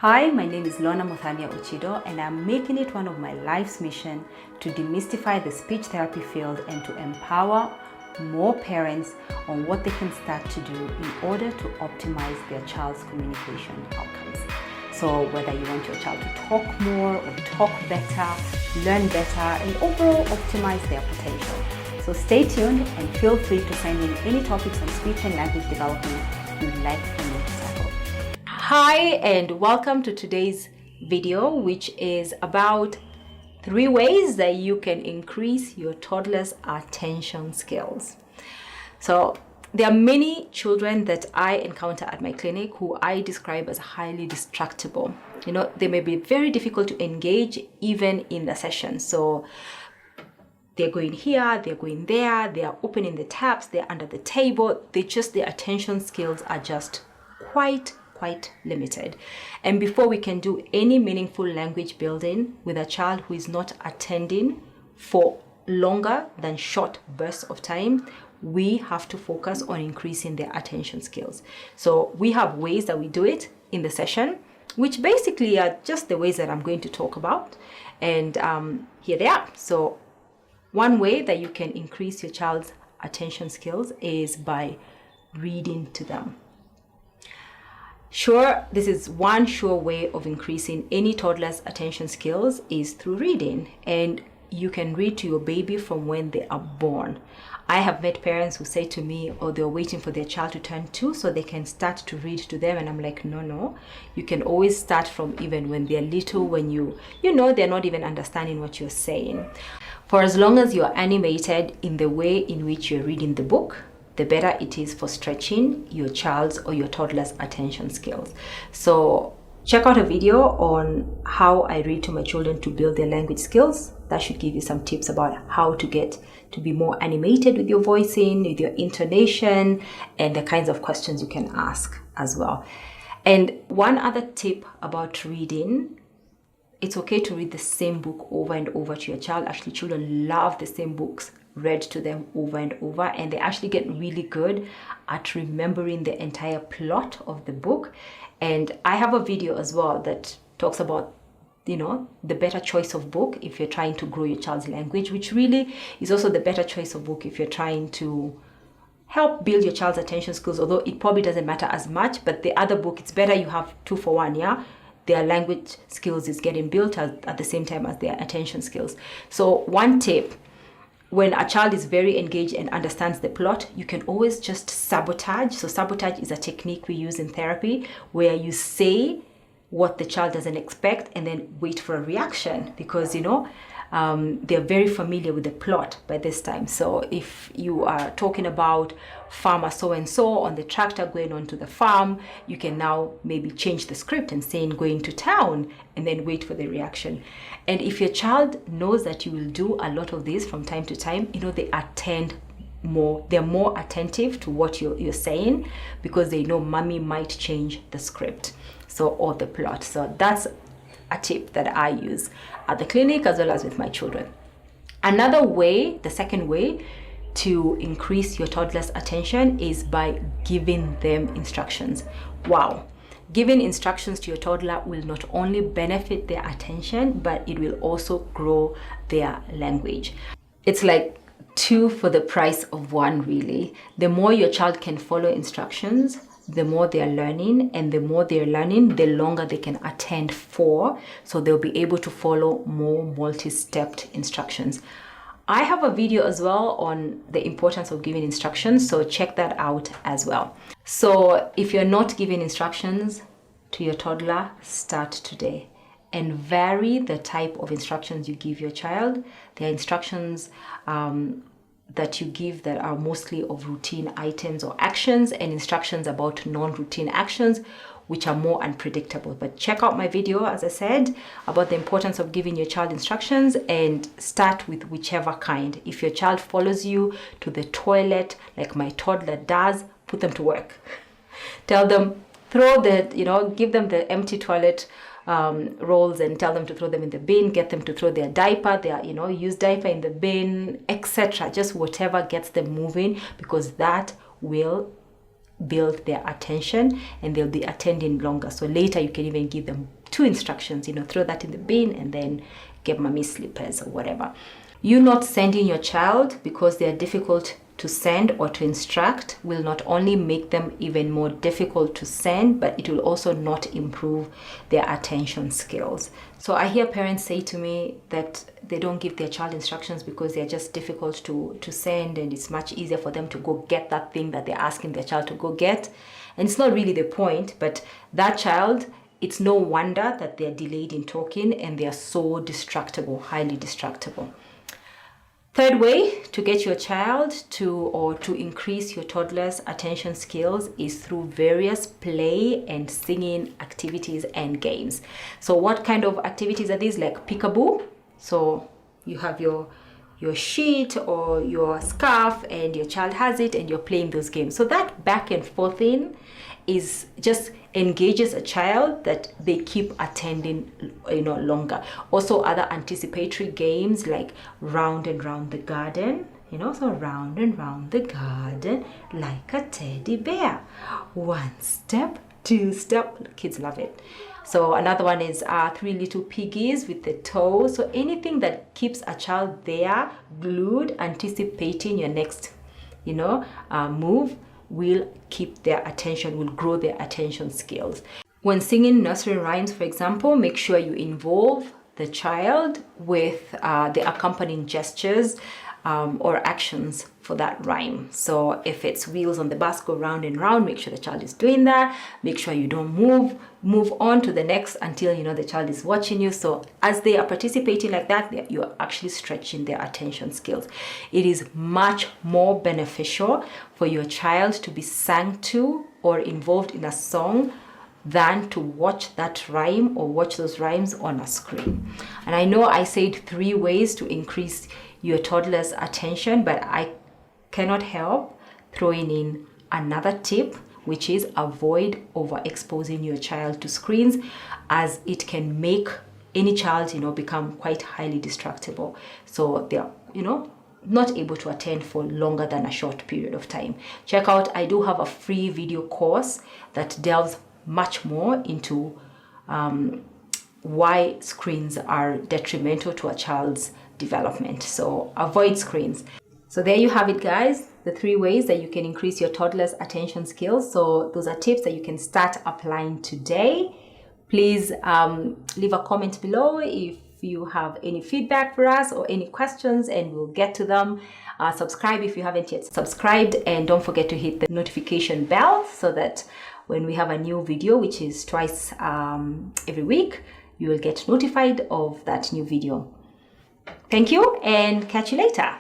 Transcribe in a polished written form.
Hi, my name is Lona Muthalia Ochido, and I'm making it one of my life's mission to demystify the speech therapy field and to empower more parents on what they can start to do in order to optimize their child's communication outcomes. So whether you want your child to talk more or talk better, learn better, and overall optimize their potential. So stay tuned and feel free to send in any topics on speech and language development you'd like for me to tackle. Hi and welcome to today's video, which is about 3 ways that you can increase your toddler's attention skills. So there are many children that I encounter at my clinic who I describe as highly distractible. They may be very difficult to engage even in the session. So they're going here, they're going there, they are opening the tabs, they're under the table. Their attention skills are just quite limited. And before we can do any meaningful language building with a child who is not attending for longer than short bursts of time, we have to focus on increasing their attention skills. So we have ways that we do it in the session, which basically are just the ways that I'm going to talk about. And here they are. So one way that you can increase your child's attention skills is by reading to them. Sure, this is one sure way of increasing any toddler's attention skills is through reading. And you can read to your baby from when they are born. I have met parents who say to me, they're waiting for their child to turn 2 so they can start to read to them. And I'm like, no. You can always start from even when they're little, when they're not even understanding what you're saying. For as long as you're animated in the way in which you're reading the book, the better it is for stretching your child's or your toddler's attention skills. So check out a video on how I read to my children to build their language skills. That should give you some tips about how to get to be more animated with your voicing, with your intonation, and the kinds of questions you can ask as well. And one other tip about reading, it's okay to read the same book over and over to your child. Actually, children love the same books read to them over and over, and they actually get really good at remembering the entire plot of the book. And I have a video as well that talks about the better choice of book if you're trying to grow your child's language, which really is also the better choice of book if you're trying to help build your child's attention skills, although it probably doesn't matter as much. But the other book, it's better you have 2 for 1, yeah? Their language skills is getting built at the same time as their attention skills. So one tip, when a child is very engaged and understands the plot, you can always just sabotage. So sabotage is a technique we use in therapy where you say what the child doesn't expect and then wait for a reaction because, they're very familiar with the plot by this time. So if you are talking about farmer so-and-so on the tractor going onto the farm, you can now maybe change the script and saying going to town and then wait for the reaction. And if your child knows that you will do a lot of this from time to time, they attend more. They're more attentive to what you're saying because they know mommy might change the script or the plot. So that's a tip that I use at the clinic as well as with my children. Another way, the second way to increase your toddler's attention is by giving them instructions. Wow. Giving instructions to your toddler will not only benefit their attention, but it will also grow their language. It's like 2 for the price of 1, really. The more your child can follow instructions, the more they're learning, and the more they're learning, the longer they can attend for. So they'll be able to follow more multi-stepped instructions. I have a video as well on the importance of giving instructions, so check that out as well. So if you're not giving instructions to your toddler, start today and vary the type of instructions you give your child. There are instructions that you give that are mostly of routine items or actions, and instructions about non-routine actions which are more unpredictable. But check out my video, as I said, about the importance of giving your child instructions, and start with whichever kind. If your child follows you to the toilet like my toddler does, put them to work. Tell them, give them the empty toilet rolls and tell them to throw them in the bin, get them to throw their diaper, used diaper in the bin, etc. Just whatever gets them moving, because that will build their attention and they'll be attending longer. So later you can even give them 2 instructions, throw that in the bin and then get mommy slippers or whatever. You not sending your child because they are difficult to send or to instruct will not only make them even more difficult to send, but it will also not improve their attention skills. So I hear parents say to me that they don't give their child instructions because they're just difficult to send, and it's much easier for them to go get that thing that they're asking their child to go get. And it's not really the point, but that child, it's no wonder that they're delayed in talking and they're so distractible, highly distractible. Third way to get your child to increase your toddler's attention skills is through various play and singing activities and games. So what kind of activities are these? Like peekaboo. So you have your sheet or your scarf and your child has it and you're playing those games. So that back and forth thing is just engages a child that they keep attending longer. Also other anticipatory games like round and round the garden, so round and round the garden like a teddy bear. 1 step, 2 step, kids love it. So another one is 3 little piggies with the toes. So anything that keeps a child there glued, anticipating your next move, will keep their attention, will grow their attention skills. When singing nursery rhymes, for example, make sure you involve the child with the accompanying gestures or actions for that rhyme. So if it's wheels on the bus go round and round, make sure the child is doing that. Make sure you don't move on to the next until the child is watching you. So as they are participating like that, you're actually stretching their attention skills. It is much more beneficial for your child to be sang to or involved in a song than to watch that rhyme or watch those rhymes on a screen. And I know I said 3 ways to increase your toddler's attention, but I cannot help throwing in another tip, which is avoid overexposing your child to screens, as it can make any child become quite highly distractible. So they're not able to attend for longer than a short period of time. Check out, I do have a free video course that delves much more into why screens are detrimental to a child's development. So avoid screens. So there you have it, guys, the 3 ways that you can increase your toddler's attention skills. So those are tips that you can start applying today. Please leave a comment below if you have any feedback for us or any questions, and we'll get to them. Subscribe if you haven't yet subscribed, and don't forget to hit the notification bell so that when we have a new video, which is twice every week, you will get notified of that new video. Thank you and catch you later.